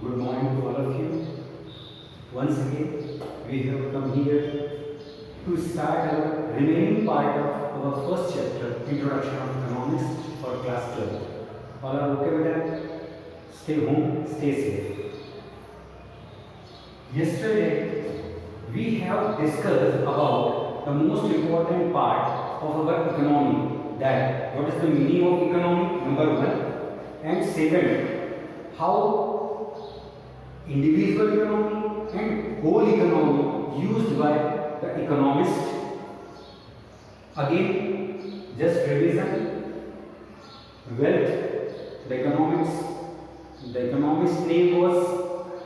Good morning to all of you. Once again, we have come here to start our remaining part of our first chapter, Introduction of Economics for class 12. All are okay with that? Stay home, stay safe. Yesterday, we have discussed about the most important part of our economy, that what is the meaning of economy, number one, and second, how individual economy and whole economy used by the economist. Again, just revision. Wealth, the economist name was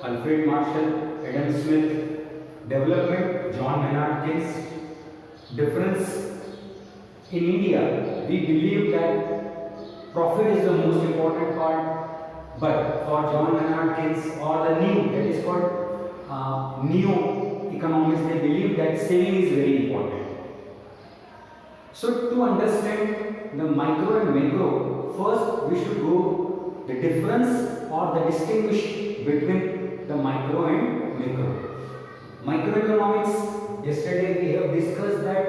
Alfred Marshall, Adam Smith. Development, John Maynard Keynes. Difference, in India, we believe that profit is the most important part. But for John Maynard Keynes or the new, that is called neo-economists, they believe that saving is very important. So to understand the micro and macro, first we should go the difference or the distinguish between the micro and macro. Microeconomics, yesterday we have discussed that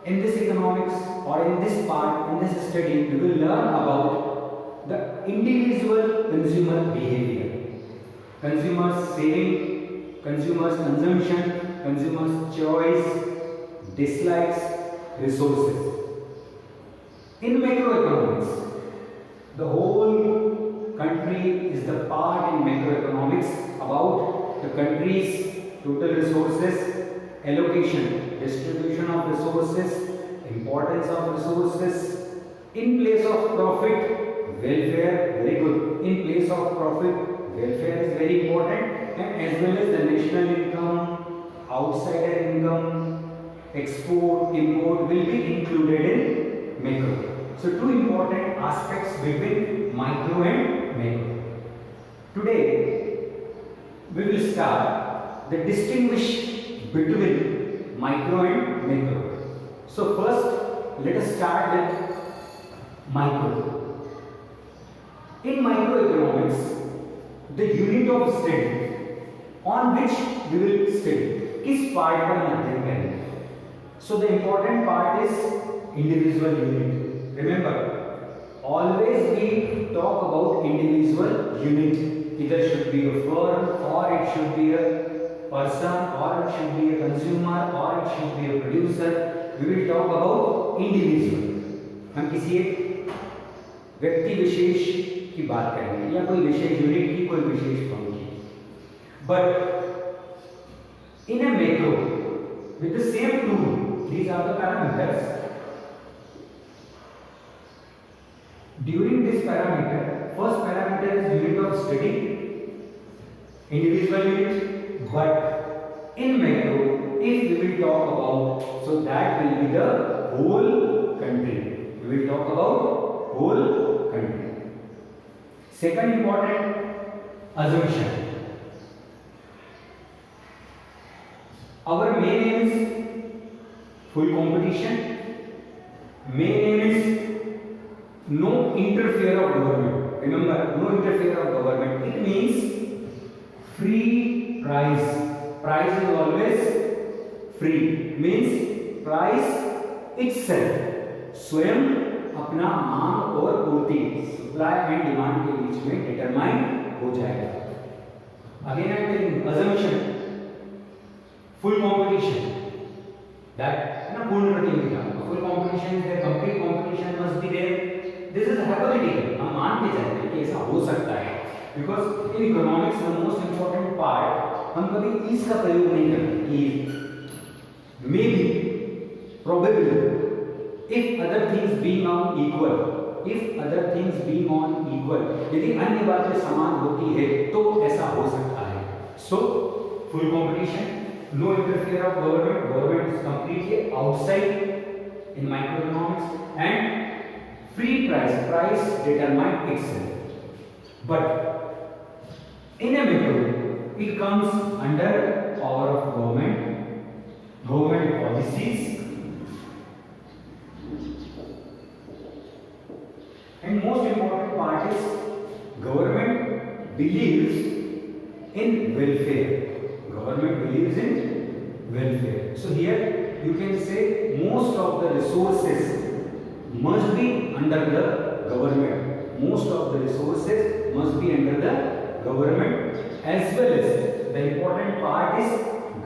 in this economics or in this part, in this study, we will learn about the individual consumer behavior, consumers saving, consumers consumption, consumers choice, dislikes, resources. In macroeconomics, the whole country is the part in macroeconomics about the country's total resources, allocation, distribution of resources, importance of resources, in place of profit, welfare, very good. In place of profit, welfare is very important, and as well as the national income, outsider income, export, import will be included in macro. So two important aspects between micro and macro. Today we will start the distinguish between micro and macro. So first let us start with micro. In microeconomics, the unit of study on which we will study, किस part पर अध्ययन करेंगे. So the important part is individual unit. Remember, always we talk about individual unit. Either should be a firm, or it should be a person, or it should be a consumer, or it should be a producer. We will talk about individual. हम किसी एक व्यक्ति विशेष की बात करेंगे या कोई विशेष unit की, कोई विशेष फर्म की. But in a macro with the same tool, these are the parameters. During this parameter, first parameter is unit of study, individual unit. But in macro, if we will talk about, so that will be the whole country. We will talk about whole country. Second important assumption. Our main aim is full competition. Main aim is no interfere of government. Remember, no interfere of government. It means free price. Price is always free. Means price itself स्वयं अपना मांग और पूर्ति, supply and demand के बीच में determine हो जाएगा. Again I am telling assumption, full competition, that ना पूर्ण प्रतियोगिता, full competition is there, complete competition must be there. This is hypothetical, हम मान के चलते हैं कि ऐसा हो सकता है, because in economics the most important part, हम कभी is का प्रयोग नहीं करते कि maybe, probably, if other things being on equal, यदि अन्य बातें समान होती है तो ऐसा हो सकता है. So full competition, no interfere of government is completely outside in microeconomics, and free price determine itself. But in a macro, it comes under power of government policies. And most important part is government believes in welfare. Government believes in welfare. So here you can say most of the resources must be under the government. Most of the resources must be under the government, as well as the important part is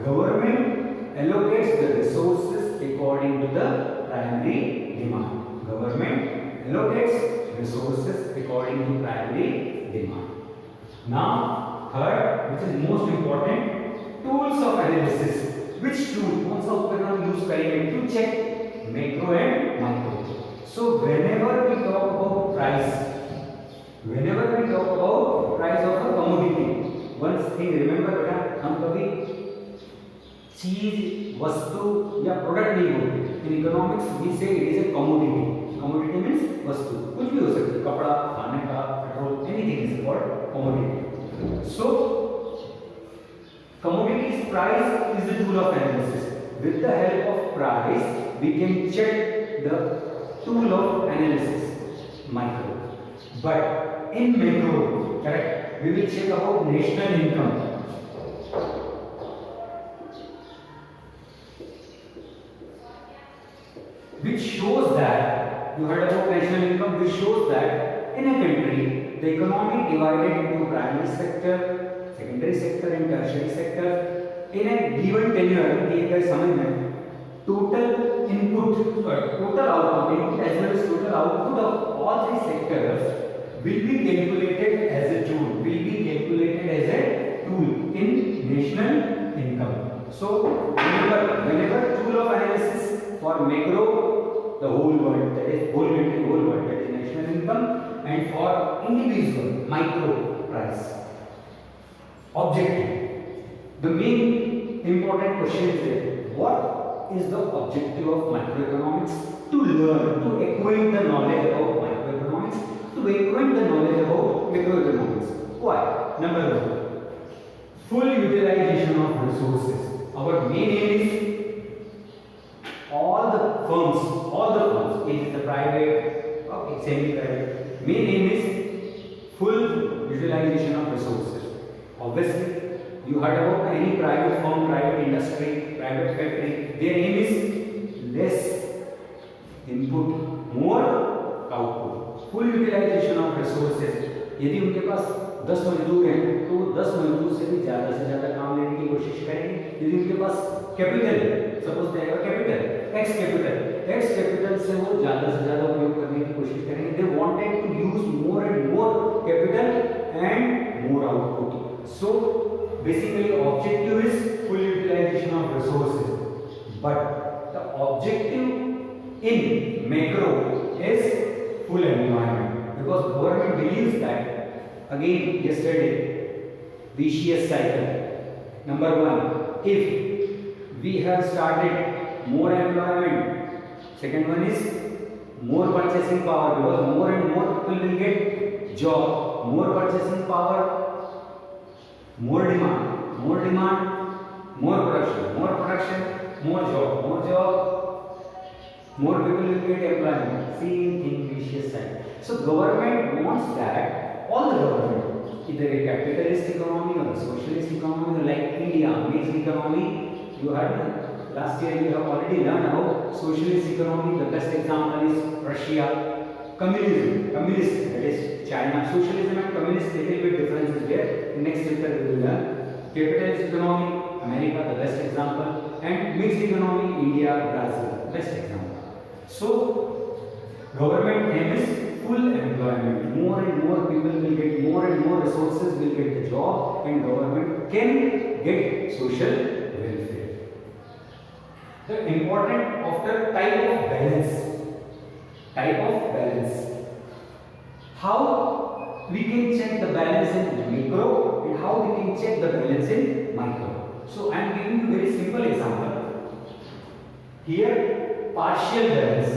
government allocates the resources according to the primary demand. Government allocates resources according to primary demand. Now, third, which is most important, tools of analysis. Which tool? कौन सा उपकरण use करेंगे to check macro and micro? So whenever we talk about price of a commodity, one thing remember बेटा, हम कभी चीज वस्तु या प्रोडक्ट नहीं बोलते. In economics we say it is a commodity. Commodity means वस्तु, कुछ भी हो सकता है, कपड़ा, खाने का, petrol, anything is called commodity. So commodities price is the tool of analysis. With the help of price we can check the tool of analysis micro. But in macro, correct, we will check about national income. Which shows that, you heard about national income, which shows that in a country the economy divided into primary sector, secondary sector and tertiary sector. In a given tenure, दिए गए समय में total input, total output as well as total output of all three sectors will be calculated as a tool. In national income. So whenever tool of analysis for macro, the whole world, that is whole country, whole world, that is national income, and for individual micro price. Objective. The main important question is that what is the objective of microeconomics? To learn, to acquire the knowledge about microeconomics, to acquire the knowledge about macroeconomics. Why? Number one, full utilization of resources. Our main aim is all the firms, it is the private, okay, semi-private. Main aim is full utilization of resources. Obviously, you heard about any private firm, private industry, private factory. Their aim is less input, more output. Full utilization of resources. यदि उनके पास 10 मजदूर हैं तो 10 मजदूर से भी ज़्यादा से ज़्यादा काम लेने की कोशिश करेंगे. यदि उनके पास कैपिटल है, सपोज देगा कैपिटल, एक्स कैपिटल से वो ज़्यादा से ज़्यादा उपयोग करने की कोशिश करेंगे. They wanted to use more and more capital and more output. So basically objective is full utilization of resources, but the objective in macro is full employment, because government believes that, again yesterday, vicious cycle. Number one, if we have started more employment, second one is more purchasing power, because more and more people will get job. More purchasing power, more demand, more production, more job, more people will get employment. Same thing, vicious cycle. So government wants that all the government, either a capitalist economy or a socialist economy, like India, mixed economy. You heard last year, you have already learned about socialist economy. The best example is Russia. Communist, that is China. Socialism and communist, little bit difference is there. Next chapter we will learn. Capitalist economy, America, the best example, and mixed economy, India, Brazil, best example. So government aim is full employment. More and more people will get, more and more resources will get the job, and government can get social welfare. The important of the type of balance. How we can check the balance in macro and how we can check the balance in micro. So I am giving you a very simple example. Here, partial balance.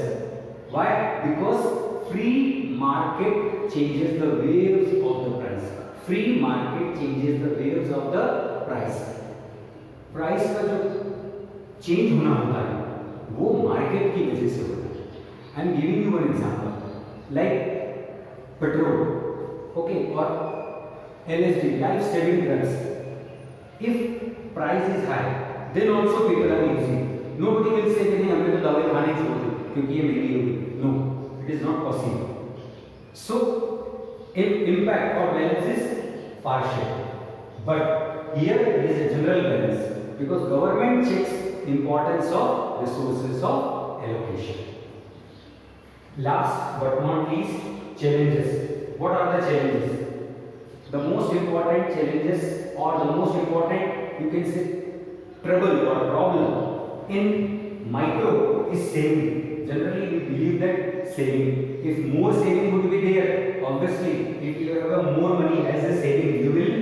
Why? Because free market changes the waves of the price. Free market changes the waves of the price. Price का जो change होना होता है, वो market की वजह से होता है. I am giving you one example, like petrol, okay, or LSD, life-saving drugs. If price is high, then also people are using. Nobody will say कि नहीं हमने तो दवाई खाने छोड़ दी क्योंकि ये महंगी होगी. No, it is not possible. So, impact or balance is partial. But here it is a general balance because government checks importance of resources of allocation. Last but not least, challenges. What are the challenges? The most important challenges or the most important, you can say, trouble or problem in micro is saving. Generally we believe that saving, if more saving would be there, obviously if you have more money as a saving, you will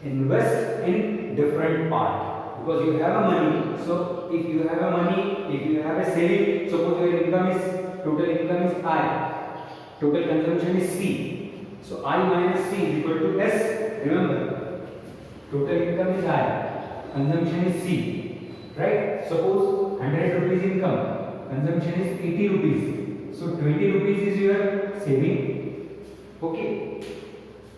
invest in different part because you have a money. So if you have a money, if you have a saving, suppose your income is, total income is I, total consumption is C. So I minus C is equal to S. Remember, total income is I, consumption is C, right? Suppose 100 rupees income, consumption is 80 rupees. So 20 rupees is your saving. Okay.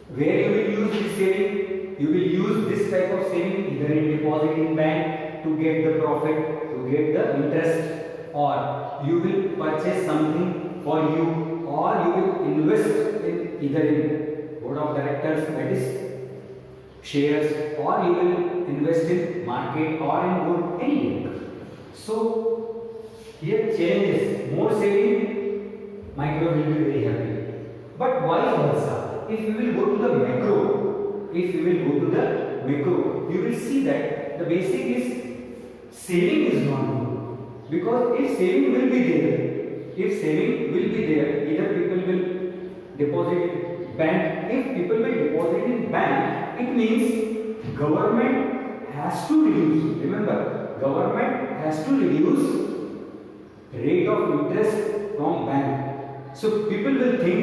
Where you will use this saving? You will use this type of saving either in deposit in bank to get the profit, to get the interest, or you will purchase something for you, or you will invest in either in board of directors, that is shares, or you will invest in market or in good anywhere. So here challenges, more saving, micro will be very happy. But vice versa, if you will go to the macro, if you will go to the macro, you will see that the basic is saving is not good. Because if saving will be there, either people will deposit in bank. If people will deposit in bank, it means government has to reduce. Remember, government has to reduce rate of interest from bank. So people will think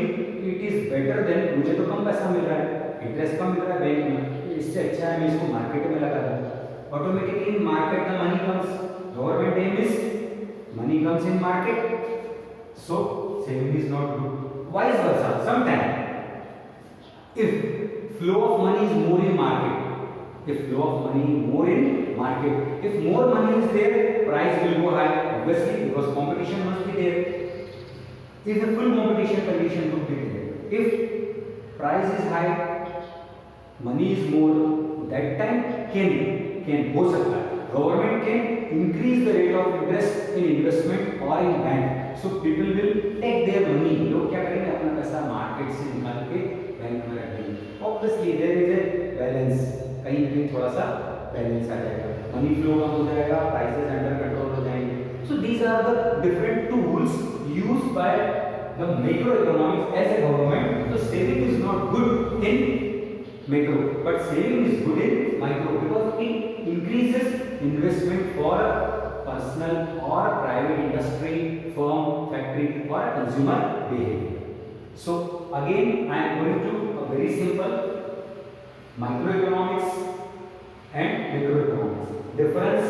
it is better than मुझे तो कम पैसा मिल रहा है, interest कम मिल रहा है bank में, इससे अच्छा है मैं इसको मार्केट में लगा दूँ. Automatically in market the money comes. Government aim is money comes in market. So saving is not good. Vice versa. Sometimes if flow of money is more in market, if more money is there, price will go high, obviously, because competition must be there. If a full competition condition could be there, if price is high, money is more, that time can हो सकता है. Government can increase the rate of interest in investment or in bank. So people will take their money. लोग क्या करेंगे, अपना पैसा market से निकाल के बैंक में रखेंगे. Obviously there is a balance. कहीं ना कहीं थोड़ा सा बैलेंस आ जाएगा, मनी फ्लो कम हो जाएगा, प्राइसेस अंडर कंट्रोल हो जाएंगे. So these are the different tools used by the macroeconomics as a government. So saving is not good in macro, but saving is good in micro because it increases investment for personal or private industry, firm, factory or consumer behavior. So again I am going to a very simple microeconomics and macroeconomics. Difference,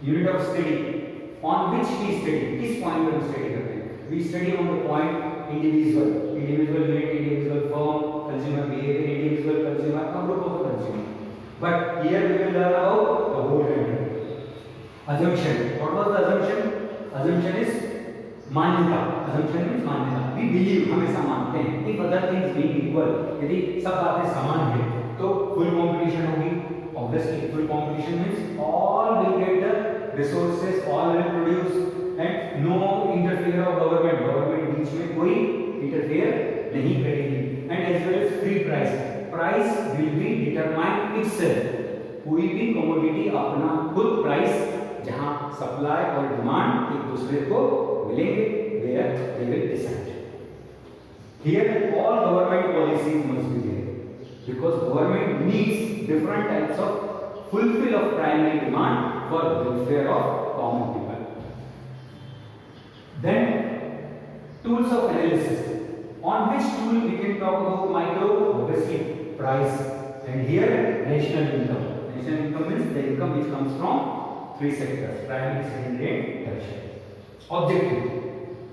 unit of study on which we study, किस point पर study करते हैं. We study on the point individual unit, individual firm, consumer behavior, individual consumer, a group of consumer. But here we will learn about the whole country. Assumption. What was the assumption? Assumption is मान्यता. Assumption means मान्यता. We believe, हमेशा मानते हैं. If other things being equal, यदि सब बातें समान हैं, तो full competition होगी. Obviously, full competition means all will get the resources, all will produce, and no interfere of government. Government बीच में कोई interfere नहीं करेगी. And as well as free price. Price will be determined itself. कोई भी commodity अपना खुद price जहाँ supply और demand एक दूसरे को मिलेंगे, where they will decide. Here all government policies must be there because government needs different types of fulfill of primary demand for welfare of common people. Then tools of analysis. On which tool we can talk about micro? Obviously price, and here national income. National income means the income which comes from three sectors: primary, secondary and tertiary. Objective.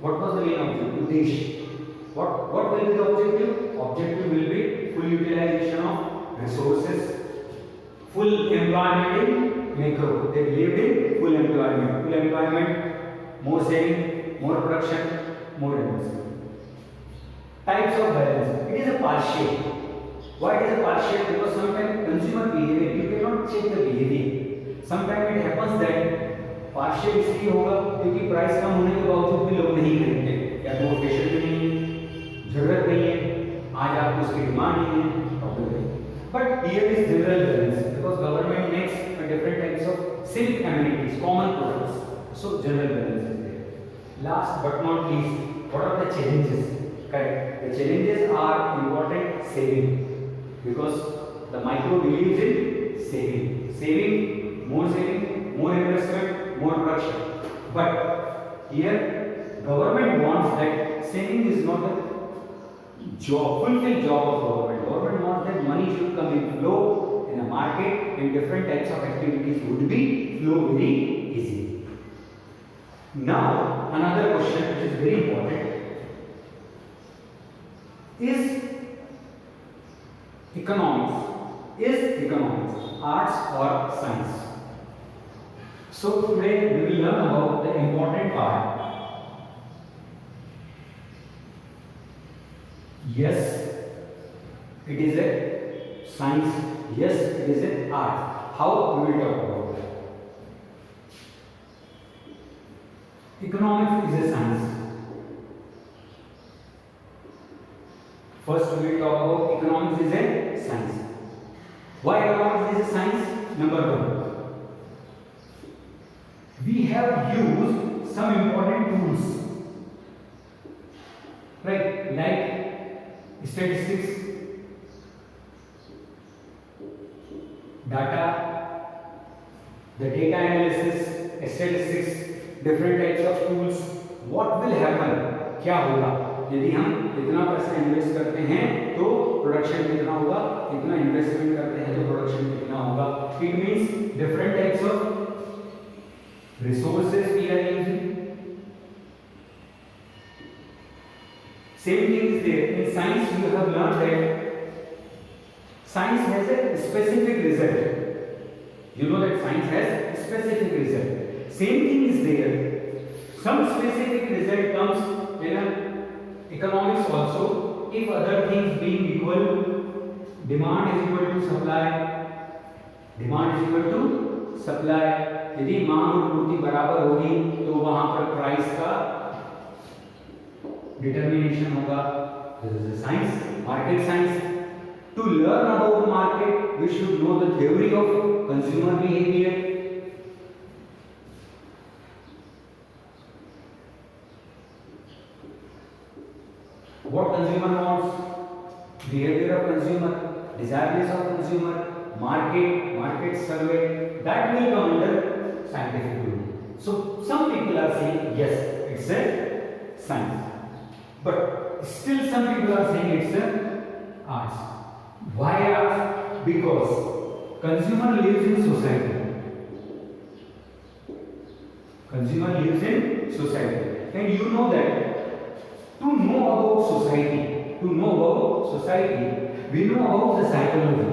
What was the main objective? Udesh. What will be the objective? Objective will be full utilization of resources full employment in macro. They believed in full employment. Full employment, more saving, more production, more investment. Types of balance. It is a partial. Why it is a partial? Because sometimes consumer behavior, you cannot check the behavior. Sometimes it happens that partial इसलिए होगा क्योंकि price कम होने के बावजूद भी लोग नहीं खरीदते, या तो वो फैशन में नहीं है, जरूरत नहीं है, आज आपको उसकी डिमांड नहीं है, प्रॉब्लम नहीं। But here is general balance because government makes different types of silk amenities, common products, so general balance is there. Last but not least, what are the challenges? Correct, the challenges are important saving, because the micro believes in saving, saving, more investment, more production. But here government wants that saving is not a job, fulfilled job of government. Government wants that money should come in flow in a market and different types of activities would be flow very easily. Now another question which is very important is economics arts or science? So today we will learn about the important part. Yes, it is a science. Yes, it is an art. How we will talk about that? Economics is a science. First we will talk about economics is a science. Why economics is a science? Number one, we have used some important tools, right, like statistics, data, the data analysis, statistics, different types of tools. What will happen? क्या होगा यदि हम इतना पैसा invest करते हैं तो production कितना होगा, इतना इन्वेस्टमेंट करते हैं तो प्रोडक्शन कितना होगा. It means different types of resources we are using. Same thing is there in science. You have learned that science has a specific result. You know that science has a specific result. Same thing is there. Some specific result comes in economics also. If other things being equal, demand is equal to supply, demand is equal to supply. यदि मांग और पूर्ति बराबर होगी तो वहां पर price का डिटर्मिनेशन होगा. This is a science, market science. To learn about market we should know the theory of consumer behaviour. What consumer wants, behavior of consumer, desires of consumer, market survey, that will come under scientific rule. So some people are saying yes, it's a science, but still some people are saying it's a arts. Why arts? Because consumer lives in society. Consumer lives in society, and you know that to know about society, we know about the psychology. We know about the psychology,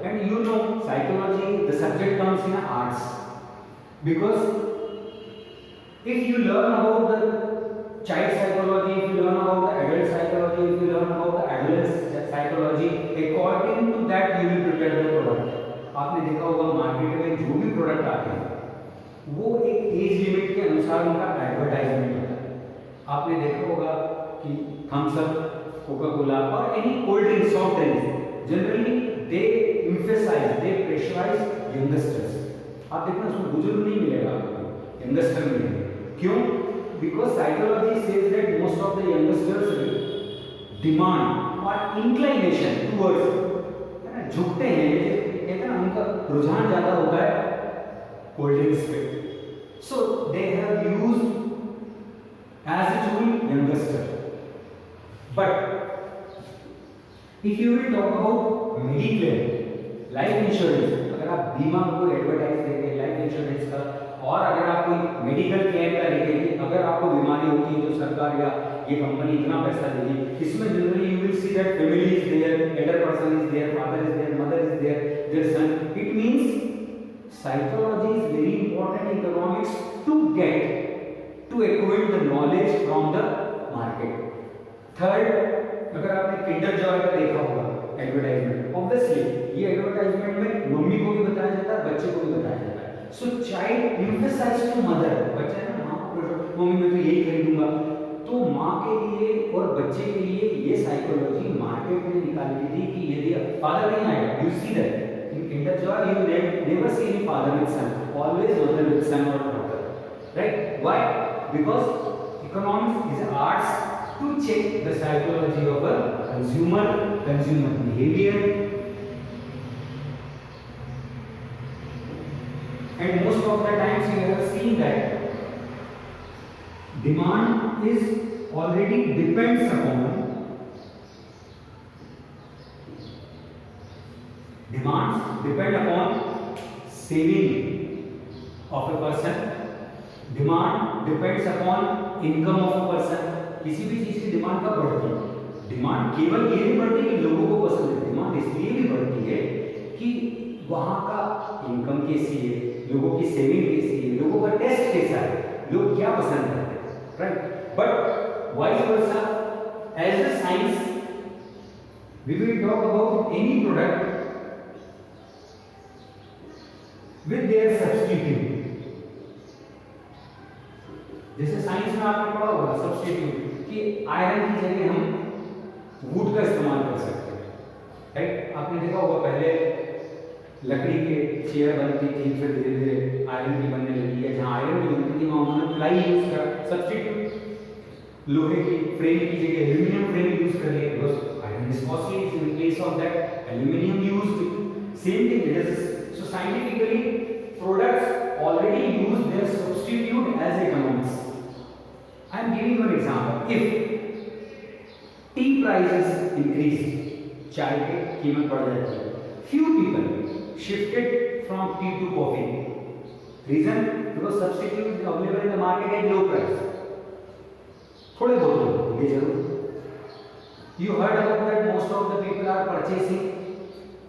and you know psychology, the subject comes in arts, because if you learn about the child psychology, if you learn about the adult psychology, if you learn about the adolescent psychology, according to that you will prepare the product. आपने देखा होगा market में जो भी product आते हैं वो एक एज लिमिट के अनुसार उनका एडवर्टाइजमेंट होता है. आपने देखा होगा कि थम्स अप, कोका कोला और any cold drink, soft drinks, generally they emphasise, they pressurise youngsters. आप देखना उसमें बुजुर्ग नहीं मिलेगा आपको, यंगस्टर मिलेगा. क्यों? Because psychology says that most of the youngsters demand और इंक्लाइनेशन टुवर्ड्स, झुकते हैं, कहते हैं ना, उनका रुझान ज्यादा होता है कोल्ड ड्रिंक्स पे. So they have used as a tool youngster. But if you will talk about mediclaim, life insurance, अगर आप बीमा को एडवर्टाइज देंगे लाइफ इंश्योरेंस का, और अगर आप कोई मेडिकल क्लेम का देखेंगे, अगर आपको बीमारी हो होती है तो सरकार या ये कंपनी इतना पैसा देगी। इसमें generally you will see that family is there, elder person is there, father is there, mother is there, their son. It means psychology is very important in economics to get to acquire the knowledge from the market. Third, अगर आपने Kinder Joy का देखा होगा advertisement, obviously ये advertisement में मम्मी को भी बताया जाता है, बच्चे को भी बताया जाता है। सो चाइल्ड एम्फसाइज टू मदर, बच्चा है ना, मम्मी मैं तो यही खरीदूंगा, तो माँ के लिए और बच्चे के लिए ये साइकोलॉजी मार्केट में निकाली गई थी कि यदि फादर नहीं आएगा, you see that in Kinder Joy you never see any father with son, always mother with son और daughter, right? Why? Because economics is arts to check the psychology of a consumer behavior, and most of the times you have seen that demand is already depends upon demands depend upon saving of a person, demand depends upon income of a person। किसी भी चीज की demand कब बढ़ती है? Demand केवल ये नहीं बढ़ती कि लोगों को पसंद है, डिमांड इसलिए भी बढ़ती है कि वहां का इनकम कैसी है, लोगों की सेविंग कैसी है, लोगों का टेस्ट कैसा है, लोग क्या पसंद करते हैं, right? But vice versa, as a science we will talk about any product with their substitute. जैसे साइंस में आपने पढ़ा होगा सब्स्टिट्यूट, कि आयरन की जगह हम वुड का इस्तेमाल कर सकते हैं, राइट? आपने देखा होगा पहले लकड़ी के चेयर बनती थी, फिर धीरे धीरे आयरन की बनने लगी है, जहाँ आयरन की बनती थी वहाँ उन्होंने प्लाई यूज करा, सब्स्टिट्यूट लोहे की फ्रेम की जगह एल्यूमिनियम फ्रेम यूज कर लिया, because iron is costly, in place of that aluminium used. Same thing it is, so scientifically products already use their substitute as economics. I am giving you an example. If tea prices increase, चाय की कीमत बढ़ जाती है, few people shifted from tea to coffee. Reason? Because substitute is available in the market at low price. थोड़े बहुत लोग ये जरूर। You heard about that most of the people are purchasing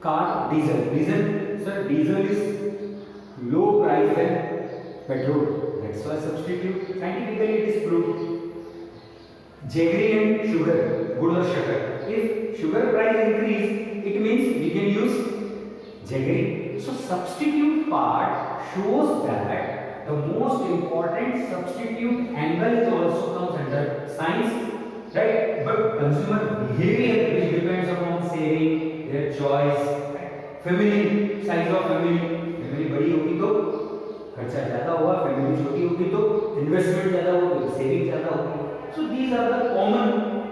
car diesel. Reason? Sir, diesel is low price than petrol. That's why substitute. Scientifically it is proved. Jaggery and sugar, good or sugar. If sugar price increase, it means we can use jaggery. So substitute part shows that the most important substitute angle is also comes under science, right? But consumer behavior, which depends upon saving, their choice, family, size of family बड़ी होगी तो खर्चा ज्यादा होगा, family छोटी होगी तो investment ज्यादा होगी, सेविंग ज्यादा होगी। So these are the common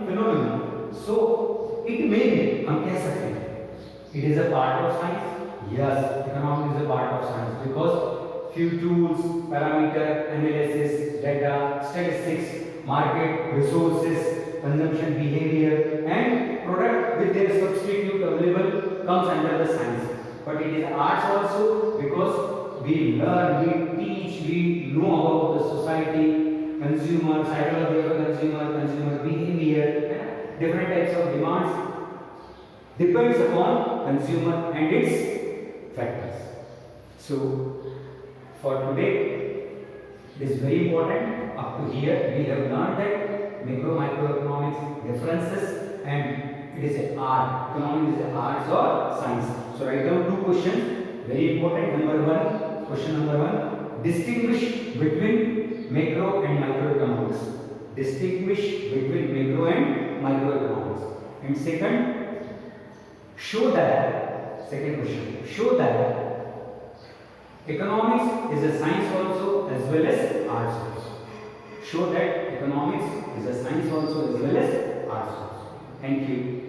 phenomena. So it may be, हम कह सकते हैं it is a part of science. Yes, economics is a part of science because few tools, parameter analysis, data, statistics, market, resources, consumption behavior and product with their substitute available comes under the science. But it is arts also because we learn, we teach, we know about the society, consumer, psychology of a consumer, consumer behavior, different types of demands depends upon consumer and its factors. So for today it is very important. Up to here we have learned that macro microeconomics differences and it is an art. Economics is an arts or science. So write down two questions, very important. Number one, question number one, distinguish between macro and microeconomics. Distinguish between macro and microeconomics. And second, show that, second question, show that economics is a science also as well as arts also. Show that economics is a science also as well as arts also. Thank you.